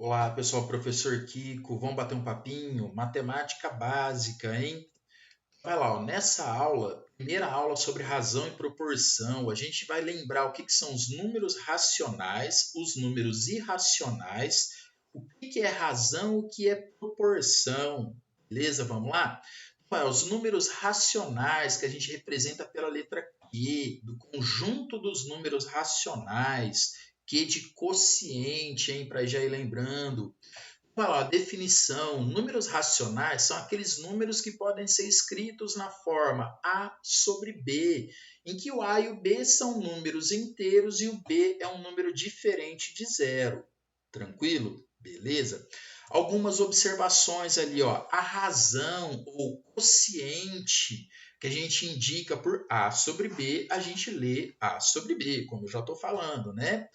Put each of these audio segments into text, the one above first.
Olá, pessoal, professor Kiko, vamos bater um papinho? Matemática básica, hein? Vai lá, ó, nessa aula, primeira aula sobre razão e proporção, a gente vai lembrar o que são os números racionais, os números irracionais, o que é razão, o que é proporção, beleza? Vamos lá? Os números racionais que a gente representa pela letra Q, do conjunto dos números racionais, Q de quociente, hein, para já ir lembrando. A definição: números racionais são aqueles números que podem ser escritos na forma A sobre B, em que o A e o B são números inteiros e o B é um número diferente de zero. Tranquilo? Beleza? Algumas observações ali, ó. A razão ou quociente que a gente indica por A sobre B, a gente lê A sobre B, como eu já estou falando, né?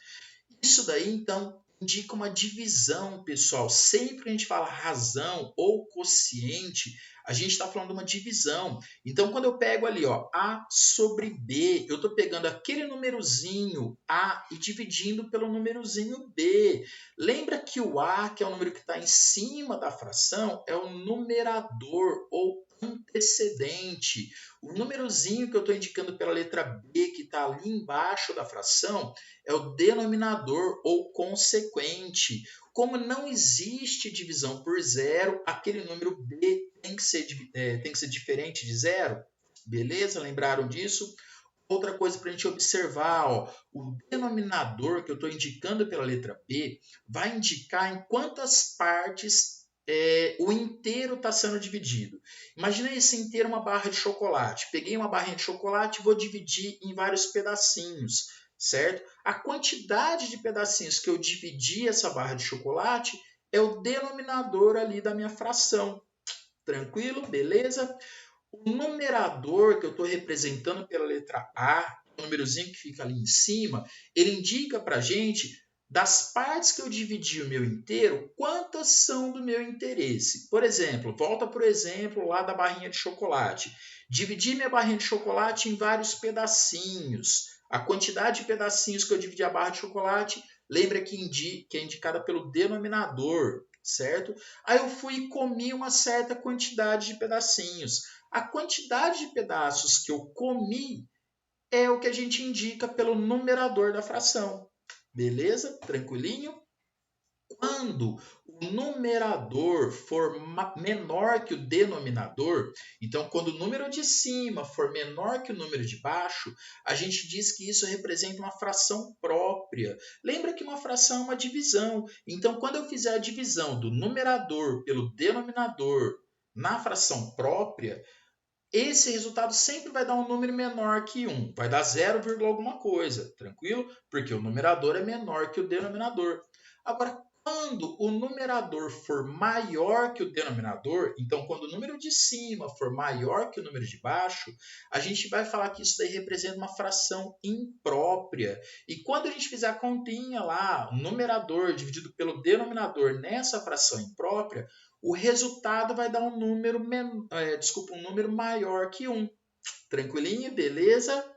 Isso daí, então, indica uma divisão, pessoal. Sempre que a gente fala razão ou quociente, a gente está falando de uma divisão. Então, quando eu pego ali, ó, A sobre B, eu estou pegando aquele númerozinho A e dividindo pelo númerozinho B. Lembra que o A, que é o número que está em cima da fração, é o numerador ou antecedente. O númerozinho que eu estou indicando pela letra B, que está ali embaixo da fração, é o denominador ou consequente. Como não existe divisão por zero, aquele número B tem que ser diferente de zero. Beleza? Lembraram disso? Outra coisa para a gente observar, ó, o denominador que eu estou indicando pela letra B vai indicar em quantas partes o inteiro está sendo dividido. Imagina esse inteiro uma barra de chocolate. Peguei uma barrinha de chocolate e vou dividir em vários pedacinhos, certo? A quantidade de pedacinhos que eu dividi essa barra de chocolate é o denominador ali da minha fração. Tranquilo? Beleza? O numerador que eu estou representando pela letra A, o númerozinho que fica ali em cima, ele indica para a gente, das partes que eu dividi o meu inteiro, quantas são do meu interesse. Por exemplo, volta para o exemplo lá da barrinha de chocolate. Dividi minha barrinha de chocolate em vários pedacinhos. A quantidade de pedacinhos que eu dividi a barra de chocolate, lembra que é indicada pelo denominador, certo? Aí eu fui e comi uma certa quantidade de pedacinhos. A quantidade de pedaços que eu comi é o que a gente indica pelo numerador da fração. Beleza? Tranquilinho? Quando o numerador for menor que o denominador, então quando o número de cima for menor que o número de baixo, a gente diz que isso representa uma fração própria. Lembra que uma fração é uma divisão. Então, quando eu fizer a divisão do numerador pelo denominador na fração própria, esse resultado sempre vai dar um número menor que 1. Vai dar 0, alguma coisa, tranquilo? Porque o numerador é menor que o denominador. Agora, quando o numerador for maior que o denominador, então quando o número de cima for maior que o número de baixo, a gente vai falar que isso daí representa uma fração imprópria. E quando a gente fizer a continha lá, o numerador dividido pelo denominador nessa fração imprópria, o resultado vai dar um número, um número maior que 1. Tranquilinho? Beleza?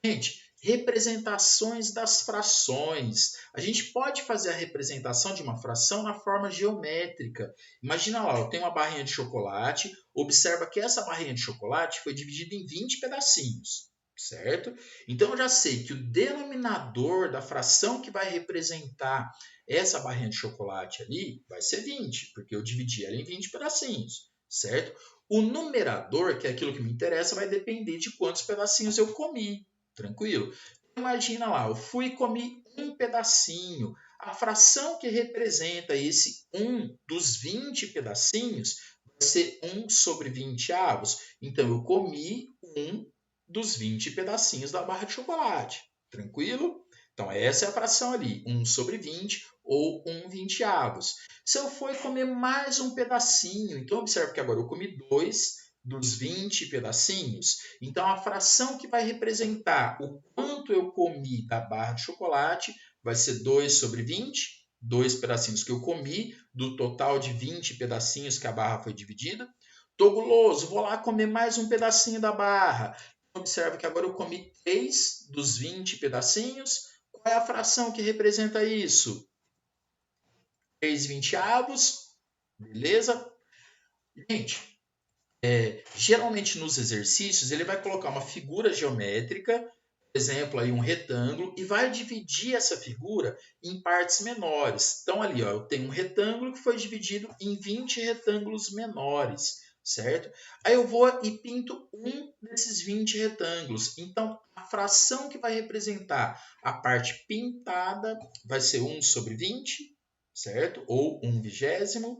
Gente, representações das frações. A gente pode fazer a representação de uma fração na forma geométrica. Imagina lá, eu tenho uma barrinha de chocolate, observa que essa barrinha de chocolate foi dividida em 20 pedacinhos, certo? Então eu já sei que o denominador da fração que vai representar essa barrinha de chocolate ali vai ser 20, porque eu dividi ela em 20 pedacinhos, certo? O numerador, que é aquilo que me interessa, vai depender de quantos pedacinhos eu comi. Tranquilo? Imagina lá, eu fui e comi um pedacinho. A fração que representa esse 1 dos 20 pedacinhos vai ser 1 sobre 20 avos. Então, eu comi um dos 20 pedacinhos da barra de chocolate. Tranquilo? Então, essa é a fração ali, 1 sobre 20 ou 1 20avos. Se eu for comer mais um pedacinho, então observe que agora eu comi 2 dos 20 pedacinhos. Então, a fração que vai representar o quanto eu comi da barra de chocolate vai ser 2 sobre 20, 2 pedacinhos que eu comi, do total de 20 pedacinhos que a barra foi dividida. Estou guloso, vou lá comer mais um pedacinho da barra. Observe que agora eu comi 3 dos 20 pedacinhos. Qual é a fração que representa isso? 3/20, beleza? Gente, geralmente nos exercícios ele vai colocar uma figura geométrica, por exemplo, aí um retângulo, e vai dividir essa figura em partes menores. Então ali, ó, eu tenho um retângulo que foi dividido em 20 retângulos menores, certo? Aí eu vou e pinto um desses 20 retângulos. Então a fração que vai representar a parte pintada vai ser 1/20, certo? Ou 1/20,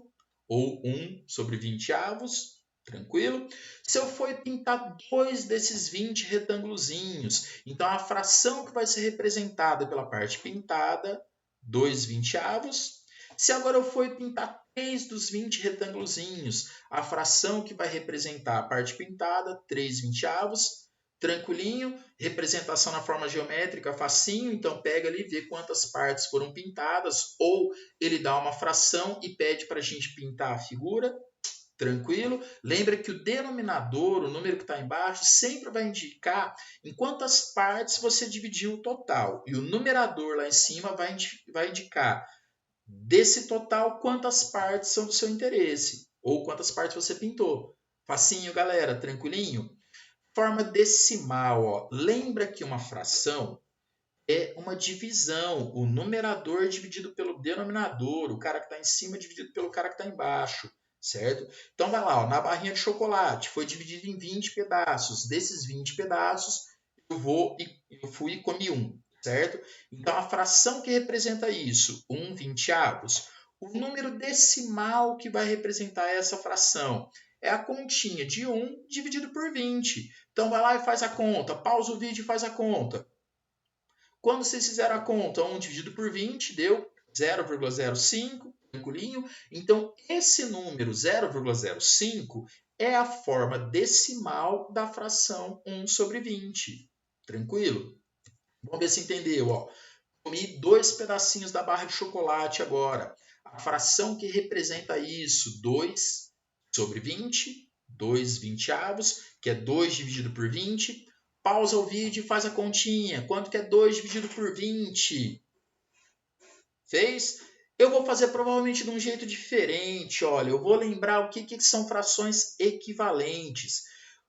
ou 1/20. Tranquilo? Se eu for pintar dois desses 20 retângulozinhos, então a fração que vai ser representada pela parte pintada, 2/20. Se agora eu for pintar 3 dos 20 retângulozinhos, a fração que vai representar a parte pintada, 3/20. Tranquilinho, representação na forma geométrica, facinho, então pega ali, vê quantas partes foram pintadas, ou ele dá uma fração e pede para a gente pintar a figura. Tranquilo? Lembra que o denominador, o número que está embaixo, sempre vai indicar em quantas partes você dividiu o total. E o numerador lá em cima vai indicar desse total quantas partes são do seu interesse. Ou quantas partes você pintou. Facinho, galera? Tranquilinho? Forma decimal. Ó. Lembra que uma fração é uma divisão. O numerador dividido pelo denominador. O cara que está em cima dividido pelo cara que está embaixo. Certo? Então vai lá, ó, na barrinha de chocolate foi dividido em 20 pedaços. Desses 20 pedaços, eu fui e comi um, certo? Então a fração que representa isso, 1/20. O número decimal que vai representar essa fração é a continha de 1 dividido por 20. Então vai lá e faz a conta, pausa o vídeo e faz a conta. Quando vocês fizeram a conta, 1 dividido por 20 deu 0,05. Tranquilinho? Então, esse número 0,05 é a forma decimal da fração 1/20. Tranquilo? Vamos ver se entendeu. Ó. Comi 2 pedacinhos da barra de chocolate agora. A fração que representa isso, 2/20, 2/20, que é 2 dividido por 20. Pausa o vídeo e faz a continha. Quanto que é 2 dividido por 20? Fez? Eu vou fazer provavelmente de um jeito diferente. Olha, eu vou lembrar o que são frações equivalentes.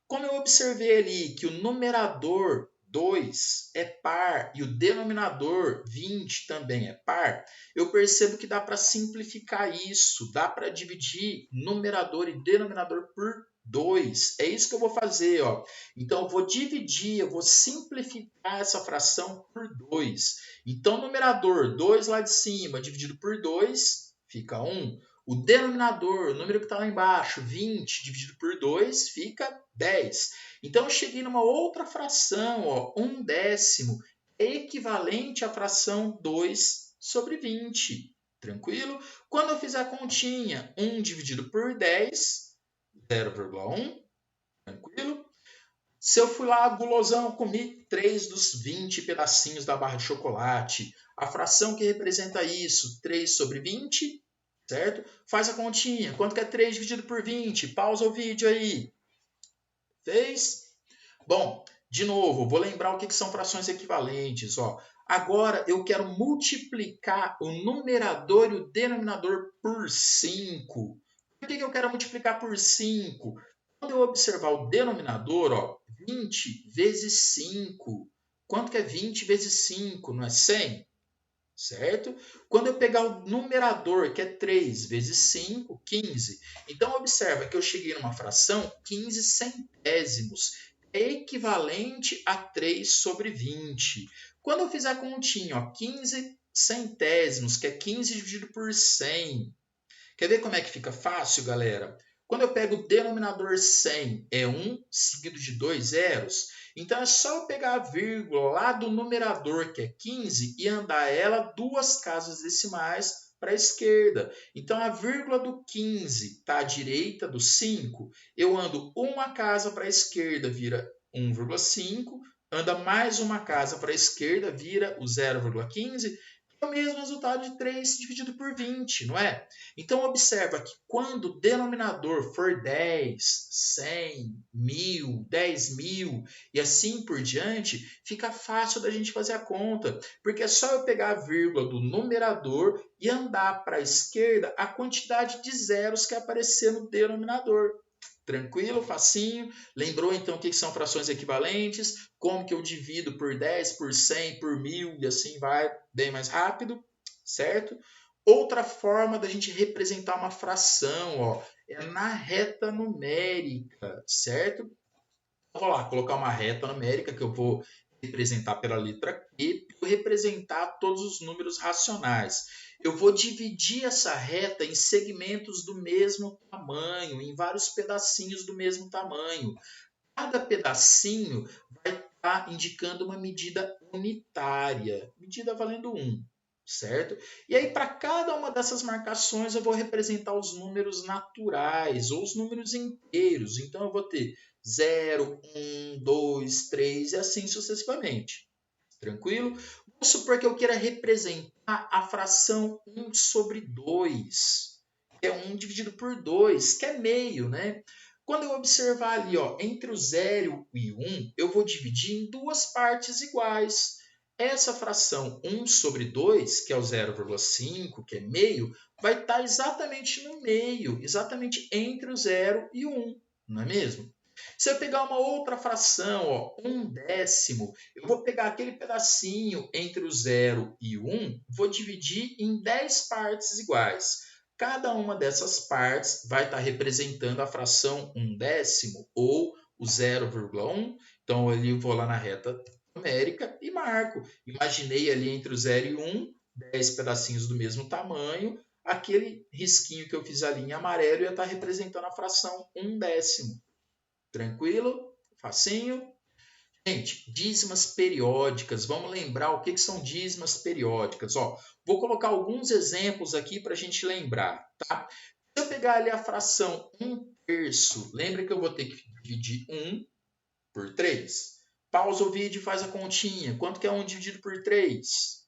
Como eu observei ali que o numerador 2 é par e o denominador 20 também é par, eu percebo que dá para simplificar isso, dá para dividir numerador e denominador por 2. É isso que eu vou fazer. Ó. Então, eu vou dividir, eu vou simplificar essa fração por 2. Então, numerador 2 lá de cima dividido por 2 fica 1. O denominador, o número que está lá embaixo, 20 dividido por 2 fica 10. Então, eu cheguei numa outra fração, ó, 1/10, equivalente à fração 2/20. Tranquilo? Quando eu fizer a continha, 1 dividido por 10, 0,1. Tranquilo? Se eu fui lá, gulosão, comi 3 dos 20 pedacinhos da barra de chocolate. A fração que representa isso, 3/20, certo? Faz a continha. Quanto que é 3 dividido por 20? Pausa o vídeo aí. Fez? Bom, de novo, vou lembrar o que são frações equivalentes. Ó. Agora eu quero multiplicar o numerador e o denominador por 5. Por que eu quero multiplicar por 5? Quando eu observar o denominador, ó, 20 vezes 5. Quanto que é 20 vezes 5? Não é 100? Certo? Quando eu pegar o numerador, que é 3 vezes 5, 15. Então, observa que eu cheguei numa fração 15 centésimos. É equivalente a 3/20. Quando eu fizer a continha, ó, 15 centésimos, que é 15 dividido por 100. Quer ver como é que fica fácil, galera? Quando eu pego o denominador 100, é 1 seguido de 2 zeros. Então, é só eu pegar a vírgula lá do numerador, que é 15, e andar ela 2 casas decimais para a esquerda. Então, a vírgula do 15 está à direita do 5. Eu ando uma casa para a esquerda, vira 1,5. Anda mais uma casa para a esquerda, vira o 0,15. é o mesmo resultado de 3 dividido por 20, não é? Então, observa que quando o denominador for 10, 100, 1000, 10.000 e assim por diante, fica fácil da gente fazer a conta, porque é só eu pegar a vírgula do numerador e andar para a esquerda a quantidade de zeros que aparecer no denominador. Tranquilo, facinho. Lembrou então o que são frações equivalentes? Como que eu divido por 10, por 100, por 1000 e assim vai, bem mais rápido, certo? Outra forma da gente representar uma fração, ó, é na reta numérica, certo? Vou lá colocar uma reta numérica que eu vou representar pela letra Q, para representar todos os números racionais. Eu vou dividir essa reta em segmentos do mesmo tamanho, em vários pedacinhos do mesmo tamanho. Cada pedacinho vai estar indicando uma medida unitária, medida valendo 1, certo? E aí, para cada uma dessas marcações, eu vou representar os números naturais, ou os números inteiros. Então, eu vou ter 0, 1, 2, 3 e assim sucessivamente. Tranquilo? Vamos supor que eu queira representar a fração 1 sobre 2, que é 1 dividido por 2, que é meio, né? Quando eu observar ali, ó, entre o 0 e 1, eu vou dividir em duas partes iguais. Essa fração 1 sobre 2, que é o 0,5, que é meio, vai estar exatamente no meio, exatamente entre o 0 e o 1, não é mesmo? Se eu pegar uma outra fração, ó, 1/10, eu vou pegar aquele pedacinho entre o 0 e o 1, vou dividir em 10 partes iguais. Cada uma dessas partes vai estar representando a fração 1/10 ou o 0,1. Então, ali eu vou lá na reta numérica e marco. Imaginei ali entre o 0 e o 1, 10 pedacinhos do mesmo tamanho. Aquele risquinho que eu fiz ali em amarelo ia estar representando a fração 1/10. Tranquilo? Facinho? Gente, dízimas periódicas. Vamos lembrar o que são dízimas periódicas. Ó, vou colocar alguns exemplos aqui para a gente lembrar. Tá? Se eu pegar ali a fração 1/3, lembra que eu vou ter que dividir 1 por 3. Pausa o vídeo e faz a continha. Quanto que é 1 dividido por 3?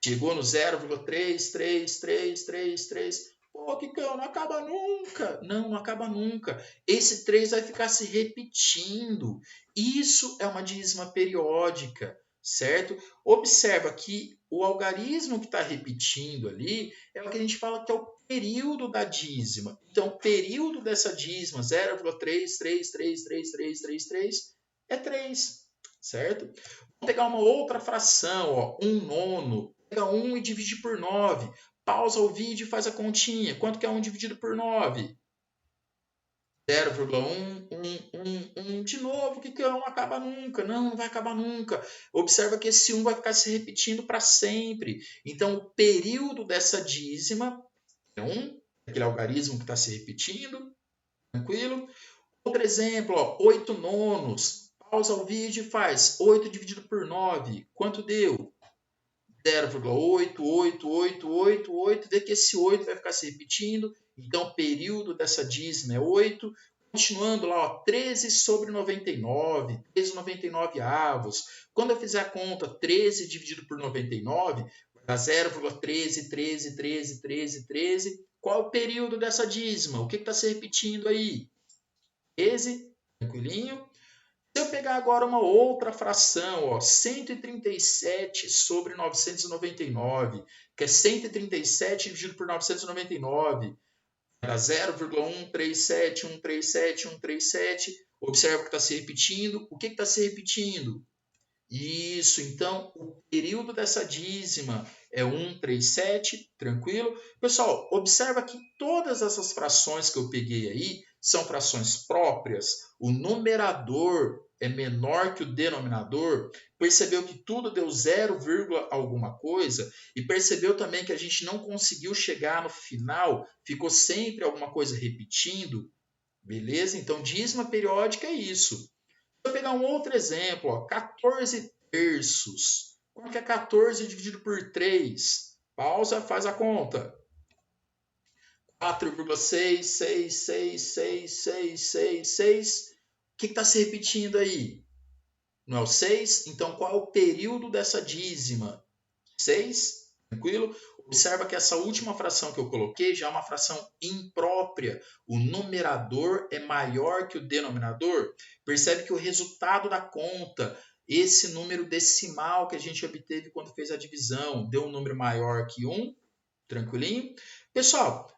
Chegou no 0,33333. Pô, Kikão, não acaba nunca. Não, não acaba nunca. Esse 3 vai ficar se repetindo. Isso é uma dízima periódica, certo? Observa que o algarismo que está repetindo ali é o que a gente fala que é o período da dízima. Então, o período dessa dízima, 0,3333333, é 3, certo? Vamos pegar uma outra fração, ó, 1/9. Pega 1 e divide por 9. Pausa o vídeo e faz a continha. Quanto que é 1 dividido por 9? 0,1. De novo, que não acaba nunca. Não vai acabar nunca. Observa que esse 1 vai ficar se repetindo para sempre. Então, o período dessa dízima é 1, aquele algarismo que está se repetindo. Tranquilo? Outro exemplo, ó, 8/9. Pausa o vídeo e faz 8 dividido por 9. Quanto deu? 0,88888, vê que esse 8 vai ficar se repetindo, então o período dessa dízima é 8. Continuando lá, ó, 13 sobre 99, 13/99 avos. Quando eu fizer a conta 13 dividido por 99, vai dar 0,13131313. Qual é o período dessa dízima? O que está se repetindo aí? 13, tranquilinho. Se eu pegar agora uma outra fração, ó, 137 sobre 999, que é 137 dividido por 999, dá 0,137137. Observa que está se repetindo. O que está se repetindo? Isso, então o período dessa dízima é 137, tranquilo? Pessoal, observa que todas essas frações que eu peguei aí são frações próprias. O numerador é menor que o denominador. Percebeu que tudo deu 0, alguma coisa? E percebeu também que a gente não conseguiu chegar no final, ficou sempre alguma coisa repetindo? Beleza? Então, dízima periódica é isso. Vou pegar um outro exemplo, ó, 14/3. Quanto que é 14 dividido por 3? Pausa, faz a conta. 4,6666666. O que está se repetindo aí? Não é o 6? Então, qual é o período dessa dízima? 6, tranquilo? Observa que essa última fração que eu coloquei já é uma fração imprópria. O numerador é maior que o denominador. Percebe que o resultado da conta, esse número decimal que a gente obteve quando fez a divisão, deu um número maior que 1, tranquilinho? Pessoal,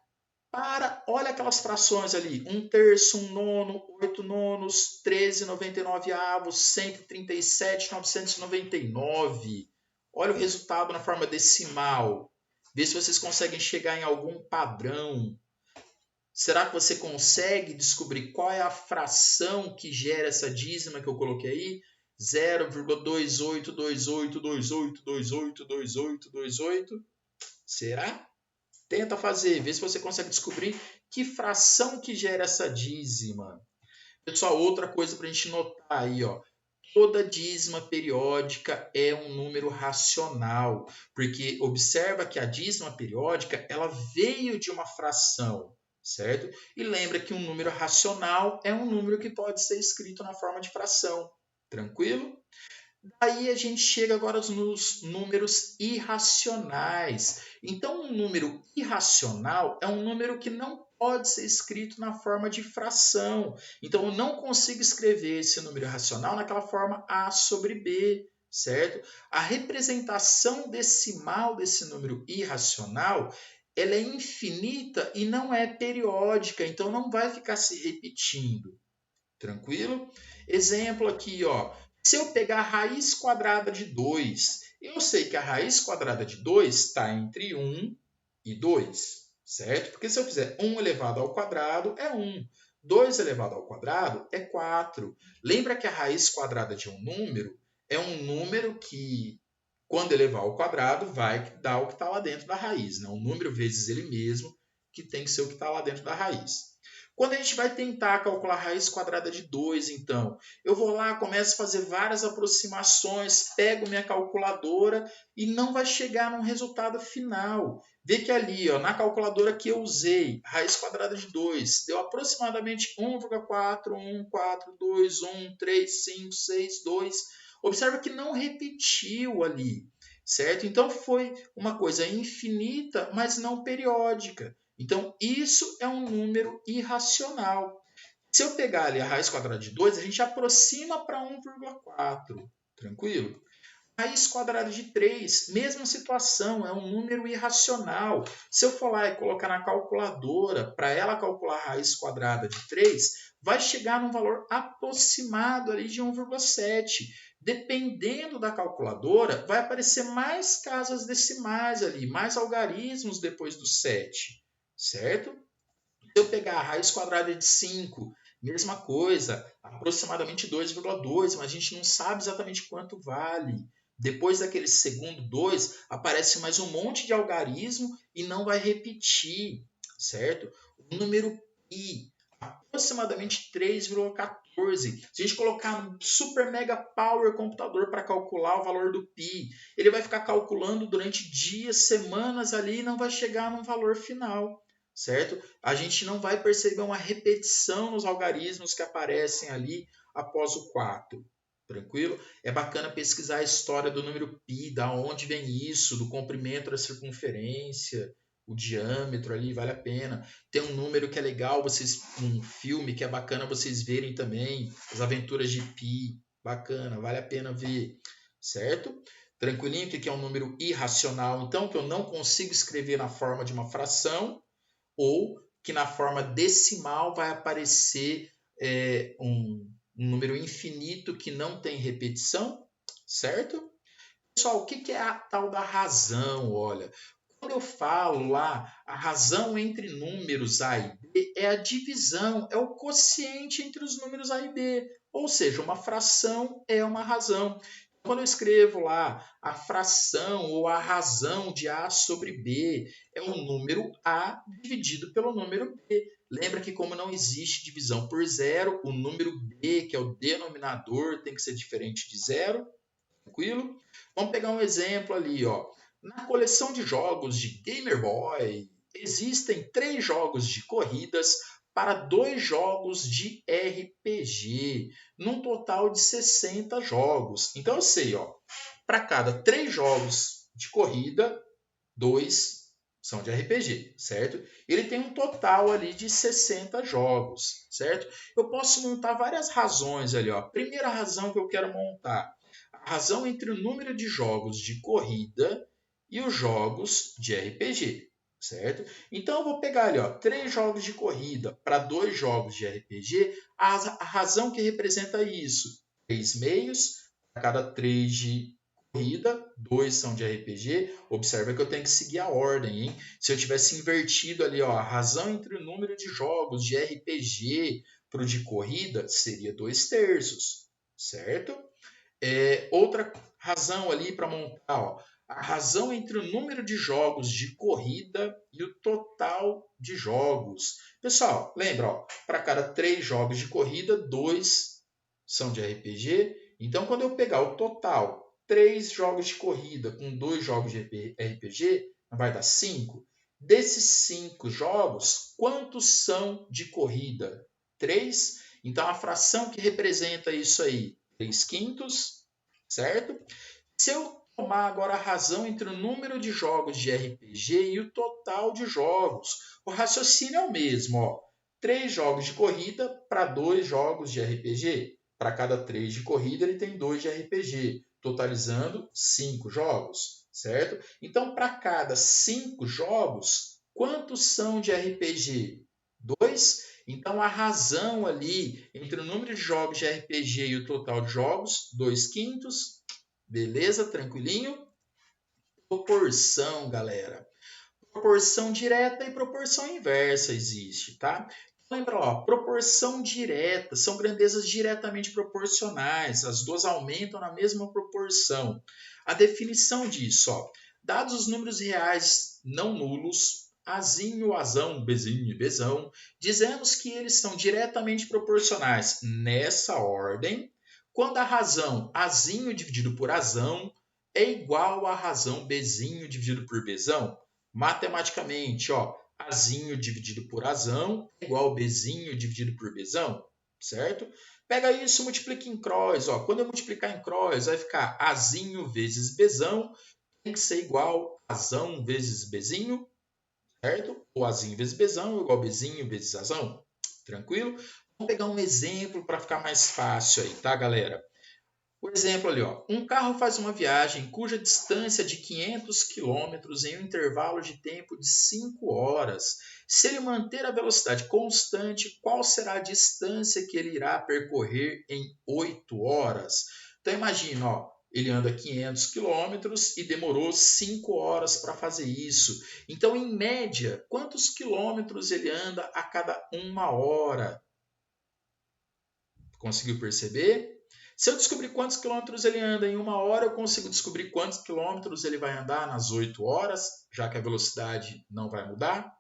olha aquelas frações ali, 1/3, 1/9, 8/9, 13/99, 137/999. Olha o resultado na forma decimal. Vê se vocês conseguem chegar em algum padrão. Será que você consegue descobrir qual é a fração que gera essa dízima que eu coloquei aí? 0,282828282828. Será? Tenta fazer, vê se você consegue descobrir que fração que gera essa dízima. Pessoal, outra coisa para a gente notar aí, ó. Toda dízima periódica é um número racional, porque observa que a dízima periódica ela veio de uma fração, certo? E lembra que um número racional é um número que pode ser escrito na forma de fração, tranquilo? Aí a gente chega agora nos números irracionais. Então, um número irracional é um número que não pode ser escrito na forma de fração. Então, eu não consigo escrever esse número irracional naquela forma A sobre B, certo? A representação decimal desse número irracional ela é infinita e não é periódica, então não vai ficar se repetindo. Tranquilo? Exemplo aqui, ó. Se eu pegar a raiz quadrada de 2, eu sei que a raiz quadrada de 2 está entre 1 e 2, certo? Porque se eu fizer 1 elevado ao quadrado é 1, 2 elevado ao quadrado é 4. Lembra que a raiz quadrada de um número é um número que, quando elevar ao quadrado, vai dar o que está lá dentro da raiz, né? Um número vezes ele mesmo, que tem que ser o que está lá dentro da raiz. Quando a gente vai tentar calcular a raiz quadrada de 2, então, eu vou lá, começo a fazer várias aproximações, pego minha calculadora e não vai chegar num resultado final. Vê que ali, ó, na calculadora que eu usei, raiz quadrada de 2, deu aproximadamente 1,41412135562. Observa que não repetiu ali, certo? Então foi uma coisa infinita, mas não periódica. Então, isso é um número irracional. Se eu pegar ali a raiz quadrada de 2, a gente aproxima para 1,4. Tranquilo? Raiz quadrada de 3, mesma situação, é um número irracional. Se eu for lá e colocar na calculadora, para ela calcular a raiz quadrada de 3, vai chegar num valor aproximado ali de 1,7. Dependendo da calculadora, vai aparecer mais casas decimais ali, mais algarismos depois do 7, certo? Se eu pegar a raiz quadrada de 5, mesma coisa, aproximadamente 2,2, mas a gente não sabe exatamente quanto vale. Depois daquele segundo 2, aparece mais um monte de algarismo e não vai repetir, certo? O número π, aproximadamente 3,14. Se a gente colocar um super mega power computador para calcular o valor do π, ele vai ficar calculando durante dias, semanas ali e não vai chegar num valor final, certo? A gente não vai perceber uma repetição nos algarismos que aparecem ali após o 4. Tranquilo? É bacana pesquisar a história do número π, da onde vem isso, do comprimento da circunferência, o diâmetro ali, vale a pena. Tem um número que é legal, um filme que é bacana vocês verem também, As Aventuras de Pi, bacana, vale a pena ver, certo? Tranquilinho, que é um número irracional, então, que eu não consigo escrever na forma de uma fração, ou que na forma decimal vai aparecer um número infinito que não tem repetição, certo? Pessoal, o que é a tal da razão? Olha, quando eu falo lá, a razão entre números A e B é a divisão, é o quociente entre os números A e B. Ou seja, uma fração é uma razão. Quando eu escrevo lá a fração ou a razão de A sobre B, é o número A dividido pelo número B. Lembra que como não existe divisão por zero, o número B, que é o denominador, tem que ser diferente de zero. Tranquilo? Vamos pegar um exemplo ali, ó. Na coleção de jogos de Gamer Boy, existem 3 jogos de corridas para 2 jogos de RPG, num total de 60 jogos. Então eu sei, ó, para cada 3 jogos de corrida, 2 são de RPG, certo? Ele tem um total ali de 60 jogos, certo? Eu posso montar várias razões ali, ó. Primeira razão que eu quero montar, a razão entre o número de jogos de corrida e os jogos de RPG, certo? Então eu vou pegar ali, ó, 3 jogos de corrida para 2 jogos de RPG, a razão que representa isso, 3 meios, a cada 3 de corrida, 2 são de RPG. Observa que eu tenho que seguir a ordem, hein? Se eu tivesse invertido ali, ó, a razão entre o número de jogos de RPG para o de corrida seria 2/3, certo? Outra razão ali para montar, ó, a razão entre o número de jogos de corrida e o total de jogos. Pessoal, lembra, para cada 3 jogos de corrida, 2 são de RPG. Então, quando eu pegar o total, 3 jogos de corrida com 2 jogos de RPG, vai dar 5. Desses 5 jogos, quantos são de corrida? 3. Então, a fração que representa isso aí, 3/5, certo? Se eu tomar agora a razão entre o número de jogos de RPG e o total de jogos, o raciocínio é o mesmo, ó. 3 jogos de corrida para 2 jogos de RPG. Para cada 3 de corrida, ele tem 2 de RPG, totalizando 5 jogos, certo? Então, para cada 5 jogos, quantos são de RPG? 2. Então, a razão ali entre o número de jogos de RPG e o total de jogos, 2/5. Beleza? Tranquilinho? Proporção, galera. Proporção direta e proporção inversa existe, tá? Lembra, ó, proporção direta são grandezas diretamente proporcionais. As duas aumentam na mesma proporção. A definição disso, ó, dados os números reais não nulos, azinho, azão, bezinho e bezão, dizemos que eles são diretamente proporcionais nessa ordem, quando a razão azinho dividido por azão é igual à razão bezinho dividido por bezão. Matematicamente, ó, azinho dividido por azão é igual a bezinho dividido por bezão, certo? Pega isso e multiplica em cross. Ó. Quando eu multiplicar em cross, vai ficar azinho vezes bezão, tem que ser igual a azão vezes bezinho, certo? Ou azinho vezes bezão é igual a bezinho vezes azão. Tranquilo? Vamos pegar um exemplo para ficar mais fácil aí, tá, galera? O exemplo ali, ó. Um carro faz uma viagem cuja distância é de 500 quilômetros em um intervalo de tempo de 5 horas. Se ele manter a velocidade constante, qual será a distância que ele irá percorrer em 8 horas? Então, imagina, ó, ele anda 500 quilômetros e demorou 5 horas para fazer isso. Então, em média, quantos quilômetros ele anda a cada 1 hora? Conseguiu perceber? Se eu descobrir quantos quilômetros ele anda em 1 hora, eu consigo descobrir quantos quilômetros ele vai andar nas 8 horas, já que a velocidade não vai mudar.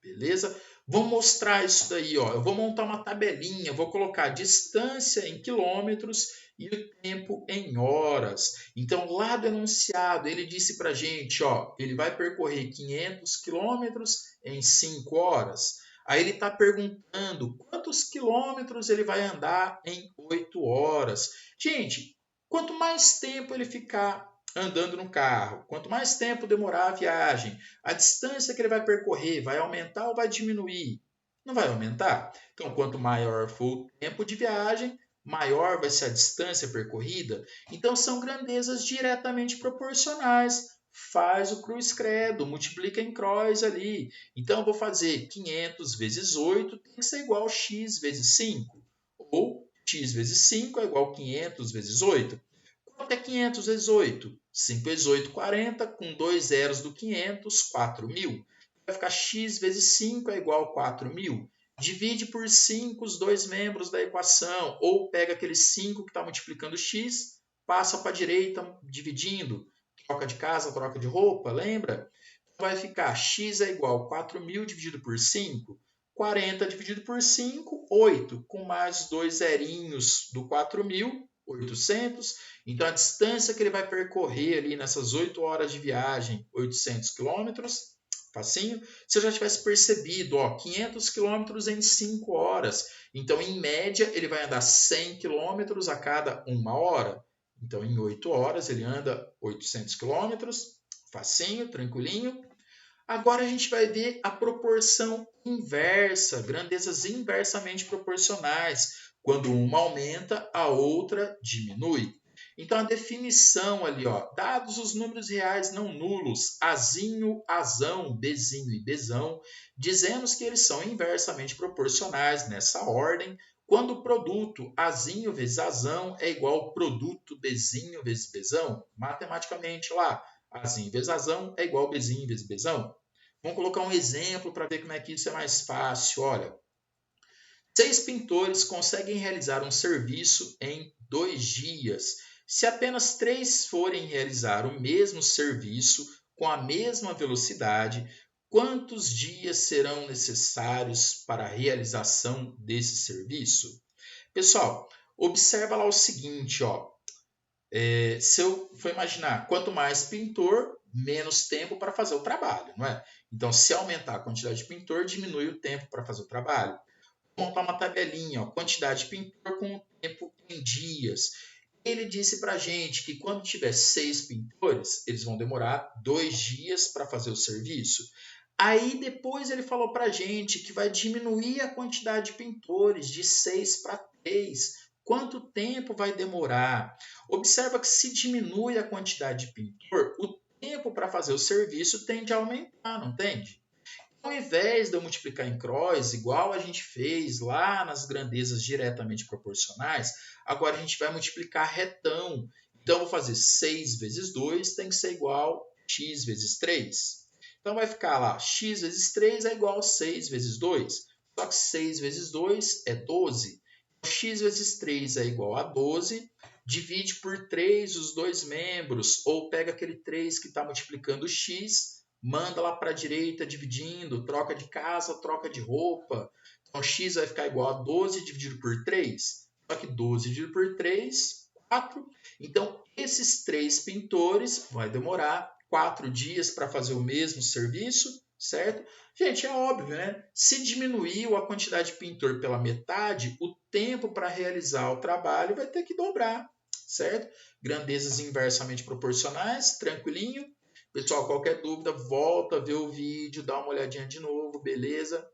Beleza? Vamos mostrar isso daí. Ó. Eu vou montar uma tabelinha, vou colocar a distância em quilômetros e o tempo em horas. Então, lá do enunciado, ele disse para a gente, ó, ele vai percorrer 500 quilômetros em 5 horas. Aí ele está perguntando quantos quilômetros ele vai andar em 8 horas. Gente, quanto mais tempo ele ficar andando no carro, quanto mais tempo demorar a viagem, a distância que ele vai percorrer vai aumentar ou vai diminuir? Não vai aumentar. Então, quanto maior for o tempo de viagem, maior vai ser a distância percorrida. Então, são grandezas diretamente proporcionais. Faz o cruz credo, multiplica em cross ali. Então, eu vou fazer 500 vezes 8 tem que ser igual a x vezes 5. Ou x vezes 5 é igual a 500 vezes 8. Quanto é 500 vezes 8? 5 vezes 8, 40. Com 2 zeros do 500, 4.000. Vai ficar x vezes 5 é igual a 4.000. Divide por 5 os dois membros da equação. Ou pega aquele 5 que está multiplicando x, passa para a direita dividindo. Troca de casa, troca de roupa, lembra? Vai ficar x é igual a 4.000 dividido por 5. 40 dividido por 5, 8. Com mais dois zerinhos do 4.000, 800. Então, a distância que ele vai percorrer ali nessas 8 horas de viagem, 800 quilômetros, facinho. Se eu já tivesse percebido, ó, 500 quilômetros em 5 horas. Então, em média, ele vai andar 100 quilômetros a cada 1 hora. Então, em 8 horas, ele anda 800 quilômetros. Facinho, tranquilinho. Agora a gente vai ver a proporção inversa, grandezas inversamente proporcionais. Quando uma aumenta, a outra diminui. Então a definição ali, ó, dados os números reais não nulos, azinho, azão, bezinho e bezão, dizemos que eles são inversamente proporcionais nessa ordem, quando o produto azinho vezes azão é igual ao produto bezinho vezes bezão, matematicamente lá, azinho vezes azão é igual a bezinho vezes bezão. Vamos colocar um exemplo para ver como é que isso é mais fácil. Olha, 6 pintores conseguem realizar um serviço em 2 dias. Se apenas 3 forem realizar o mesmo serviço com a mesma velocidade, quantos dias serão necessários para a realização desse serviço? Pessoal, observa lá o seguinte, ó. Se eu for imaginar, quanto mais pintor, menos tempo para fazer o trabalho, não é? Então, se aumentar a quantidade de pintor, diminui o tempo para fazer o trabalho. Vou montar uma tabelinha, ó, quantidade de pintor com o tempo em dias. Ele disse para a gente que quando tiver 6 pintores, eles vão demorar 2 dias para fazer o serviço. Aí depois ele falou para a gente que vai diminuir a quantidade de pintores de 6 para 3. Quanto tempo vai demorar? Observa que se diminui a quantidade de pintor, o tempo para fazer o serviço tende a aumentar, não tende? Ao invés de eu multiplicar em cross, igual a gente fez lá nas grandezas diretamente proporcionais, agora a gente vai multiplicar retão. Então, eu vou fazer 6 vezes 2 tem que ser igual a x vezes 3. Então, vai ficar lá, x vezes 3 é igual a 6 vezes 2. Só que 6 vezes 2 é 12. Então, x vezes 3 é igual a 12. Divide por 3 os dois membros, ou pega aquele 3 que está multiplicando x, manda lá para a direita dividindo, troca de casa, troca de roupa. Então, x vai ficar igual a 12 dividido por 3. Só que 12 dividido por 3, 4. Então, esses 3 pintores vai demorar 4 dias para fazer o mesmo serviço, certo? Gente, é óbvio, né? Se diminuiu a quantidade de pintor pela metade, o tempo para realizar o trabalho vai ter que dobrar, certo? Grandezas inversamente proporcionais, tranquilinho. Pessoal, qualquer dúvida, volta a ver o vídeo, dá uma olhadinha de novo, beleza?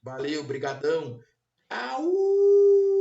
Valeu, brigadão. Au!